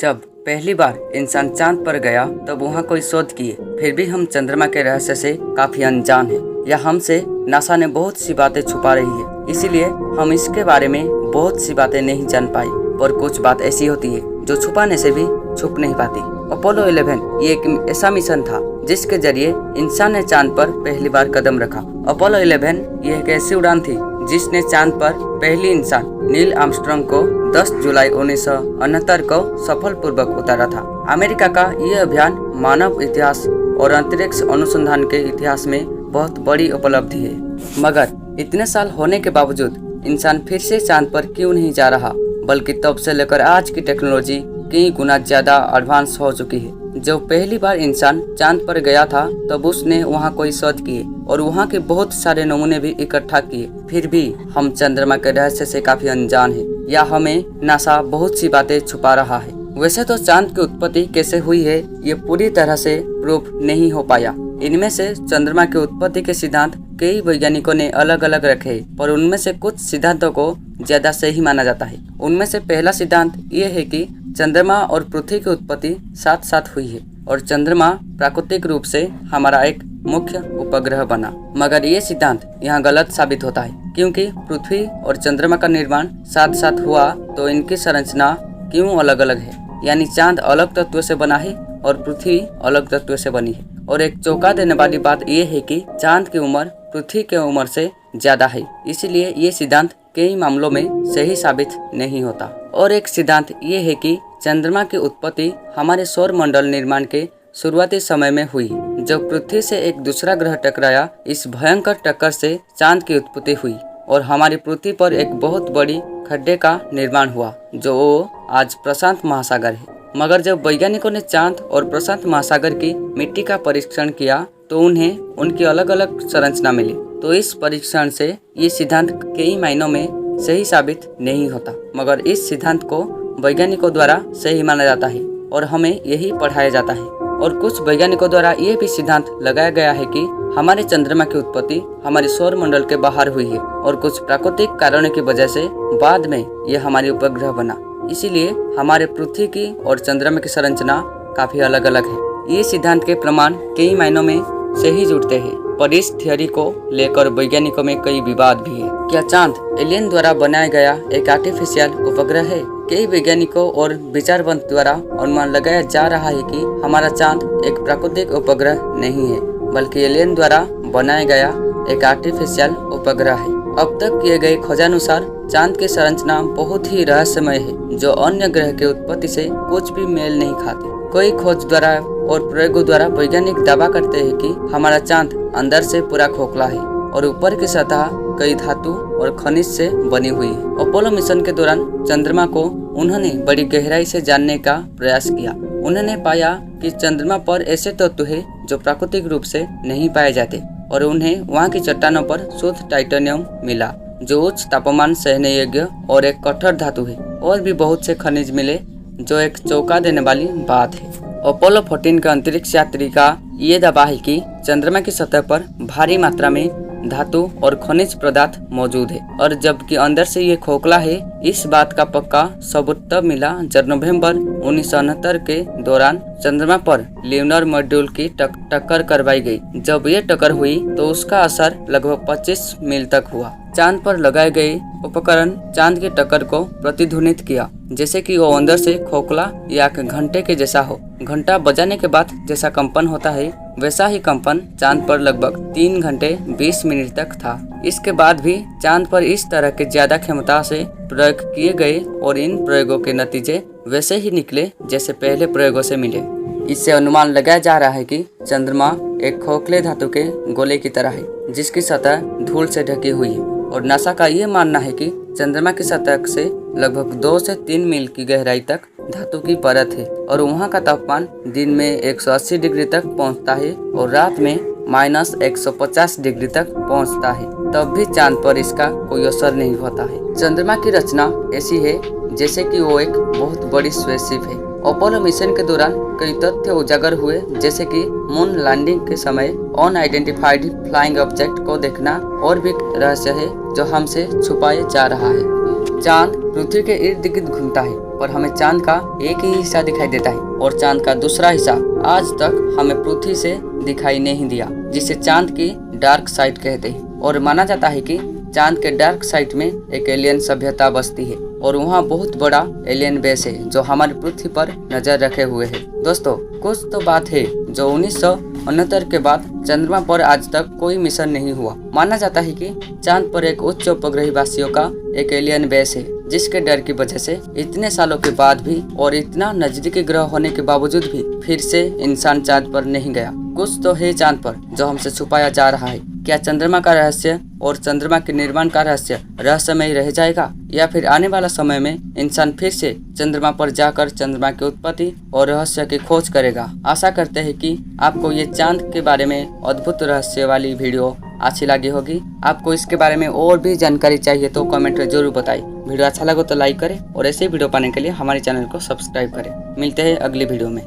जब पहली बार इंसान चांद पर गया तब वहाँ कोई शोध किए, फिर भी हम चंद्रमा के रहस्य से काफी अनजान हैं। या हमसे नासा ने बहुत सी बातें छुपा रही है, इसीलिए हम इसके बारे में बहुत सी बातें नहीं जान पाई। पर कुछ बात ऐसी होती है जो छुपाने से भी छुप नहीं पाती। अपोलो 11 ये एक ऐसा मिशन था जिसके जरिए इंसान ने चांद पर पहली बार कदम रखा। अपोलो 11 ये एक ऐसी उड़ान थी जिसने चांद पर पहली इंसान नील आर्मस्ट्रांग को 10 जुलाई 1969 को सफलपूर्वक उतारा था। अमेरिका का यह अभियान मानव इतिहास और अंतरिक्ष अनुसंधान के इतिहास में बहुत बड़ी उपलब्धि है। मगर इतने साल होने के बावजूद इंसान फिर से चांद पर क्यों नहीं जा रहा, बल्कि तब से लेकर आज की टेक्नोलॉजी कई गुना ज्यादा एडवांस हो चुकी है। जब पहली बार इंसान चांद पर गया था तब उसने वहां कोई शोध किए और वहां के बहुत सारे नमूने भी इकट्ठा किए। फिर भी हम चंद्रमा के रहस्य से काफी अनजान हैं, या हमें नासा बहुत सी बातें छुपा रहा है। वैसे तो चांद की उत्पत्ति कैसे हुई है ये पूरी तरह से प्रूफ नहीं हो पाया। इनमें से चंद्रमा की उत्पत्ति के सिद्धांत कई वैज्ञानिकों ने अलग अलग रखे, पर उनमें से कुछ सिद्धांतों को ज्यादा सही माना जाता है। उनमें से पहला सिद्धांत ये है कि चंद्रमा और पृथ्वी की उत्पत्ति साथ साथ हुई है और चंद्रमा प्राकृतिक रूप से हमारा एक मुख्य उपग्रह बना। मगर ये सिद्धांत यहाँ गलत साबित होता है, क्योंकि पृथ्वी और चंद्रमा का निर्माण साथ साथ हुआ तो इनकी संरचना क्यों अलग अलग है। यानी चांद अलग तत्व से बना है और पृथ्वी अलग तत्व से बनी है। और एक चौंका देने वाली बात यह है कि चांद की उम्र पृथ्वी के उम्र से ज्यादा है, इसलिए ये सिद्धांत कई मामलों में सही साबित नहीं होता। और एक सिद्धांत ये है कि चंद्रमा की उत्पत्ति हमारे सौर मंडल निर्माण के शुरुआती समय में हुई, जब पृथ्वी से एक दूसरा ग्रह टकराया। इस भयंकर टक्कर से चांद की उत्पत्ति हुई और हमारी पृथ्वी पर एक बहुत बड़ी खड्डे का निर्माण हुआ, जो आज प्रशांत महासागर है। मगर जब वैज्ञानिकों ने चांद और प्रशांत महासागर की मिट्टी का परीक्षण किया तो उन्हें उनकी अलग अलग संरचना मिली। तो इस परीक्षण से ये सिद्धांत कई मायनों में सही साबित नहीं होता, मगर इस सिद्धांत को वैज्ञानिकों द्वारा सही माना जाता है और हमें यही पढ़ाया जाता है। और कुछ वैज्ञानिकों द्वारा यह भी सिद्धांत लगाया गया है कि हमारे चंद्रमा की उत्पत्ति हमारे सौर मंडल के बाहर हुई है और कुछ प्राकृतिक कारणों की वजह से बाद में यह हमारी उपग्रह बना। इसीलिए हमारे पृथ्वी की और चंद्रमा की संरचना काफी अलग अलग है। ये सिद्धांत के प्रमाण कई मायनों में सही जुड़ते हैं, पर इस थियोरी को लेकर वैज्ञानिकों में कई विवाद भी है। क्या चांद एलियन द्वारा बनाया गया एक आर्टिफिशियल उपग्रह है? कई वैज्ञानिकों और विचारवंत द्वारा अनुमान लगाया जा रहा है कि हमारा चांद एक प्राकृतिक उपग्रह नहीं है, बल्कि एलियन द्वारा बनाया गया एक आर्टिफिशियल उपग्रह है। अब तक किए गए खोजानुसार चांद की संरचना बहुत ही रहस्यमय है, जो अन्य ग्रह की उत्पत्ति से कुछ भी मेल नहीं खाती। कई खोज द्वारा और प्रयोगों द्वारा वैज्ञानिक दावा करते हैं कि हमारा चांद अंदर से पूरा खोखला है और ऊपर की सतह कई धातु और खनिज से बनी हुई है। अपोलो मिशन के दौरान चंद्रमा को उन्होंने बड़ी गहराई से जानने का प्रयास किया। उन्होंने पाया कि चंद्रमा पर ऐसे तत्व है जो प्राकृतिक रूप से नहीं पाए जाते और उन्हें वहाँ की चट्टानों पर शुद्ध टाइटेनियम मिला, जो उच्च तापमान सहने योग्य और एक कठोर धातु है। और भी बहुत से खनिज मिले, जो एक चौंका देने वाली बात है। अपोलो 14 का अंतरिक्ष यात्री का ये दावा है कि चंद्रमा की सतह पर भारी मात्रा में धातु और खनिज पदार्थ मौजूद है, और जबकि अंदर से ये खोखला है। इस बात का पक्का सबूत तब मिला जब नवंबर 1969 के दौरान चंद्रमा पर ल्यूनर मॉड्यूल की टक्कर करवाई गई। जब ये टक्कर हुई तो उसका असर लगभग 25 मील तक हुआ। चांद पर लगाए गए उपकरण चांद की टक्कर को प्रतिध्वनित किया, जैसे कि वो अंदर से खोखला या घंटे के जैसा हो। घंटा बजाने के बाद जैसा कंपन होता है, वैसा ही कंपन चांद पर लगभग 3 घंटे 20 मिनट तक था। इसके बाद भी चांद पर इस तरह के ज्यादा क्षमता से प्रयोग किए गए और इन प्रयोगों के नतीजे वैसे ही निकले जैसे पहले प्रयोगों से मिले। इससे अनुमान लगाया जा रहा है कि चंद्रमा एक खोखले धातु के गोले की तरह है, जिसकी सतह धूल से ढकी हुई है। और नासा का ये मानना है कि चंद्रमा की सतह से लगभग 2 से 3 मील की गहराई तक धातु की परत है और वहाँ का तापमान दिन में 180 डिग्री तक पहुँचता है और रात में -150 डिग्री तक पहुँचता है। तब भी चांद पर इसका कोई असर नहीं होता है। चंद्रमा की रचना ऐसी है जैसे कि वो एक बहुत बड़ी स्पेसशिप है। अपोलो मिशन के दौरान कई तथ्य उजागर हुए, जैसे कि मून लैंडिंग के समय अनआइडेंटिफाइड फ्लाइंग ऑब्जेक्ट को देखना और भी रहस्य है जो हमसे छुपाया जा रहा है। चांद पृथ्वी के इर्द गिर्द घूमता है पर हमें चांद का एक ही हिस्सा दिखाई देता है और चांद का दूसरा हिस्सा आज तक हमें पृथ्वी से दिखाई नहीं दिया, जिसे चांद की डार्क साइड कहते हैं। और माना जाता है कि चांद के डार्क साइड में एक एलियन सभ्यता बसती है और वहाँ बहुत बड़ा एलियन बेस है जो हमारी पृथ्वी पर नजर रखे हुए है। दोस्तों, कुछ तो बात है जो 1969 के बाद चंद्रमा पर आज तक कोई मिशन नहीं हुआ। माना जाता है कि चांद पर एक उच्च उपग्रही वासियों का एक एलियन बेस है, जिसके डर की वजह से इतने सालों के बाद भी और इतना नजदीकी ग्रह होने के बावजूद भी फिर से इंसान चांद पर नहीं गया। कुछ तो है चांद पर जो हमसे छुपाया जा रहा है। क्या चंद्रमा का रहस्य और चंद्रमा के निर्माण का रहस्यमय रह जाएगा, या फिर आने वाला समय में इंसान फिर से चंद्रमा पर जाकर चंद्रमा की उत्पत्ति और रहस्य की खोज करेगा। आशा करते हैं कि आपको ये चांद के बारे में अद्भुत रहस्य वाली वीडियो अच्छी लगी होगी। आपको इसके बारे में और भी जानकारी चाहिए तो कमेंट में जरूर बताइए। वीडियो अच्छा लगे तो लाइक करें और ऐसे वीडियो पाने के लिए हमारे चैनल को सब्सक्राइब करें। मिलते हैं अगली वीडियो में।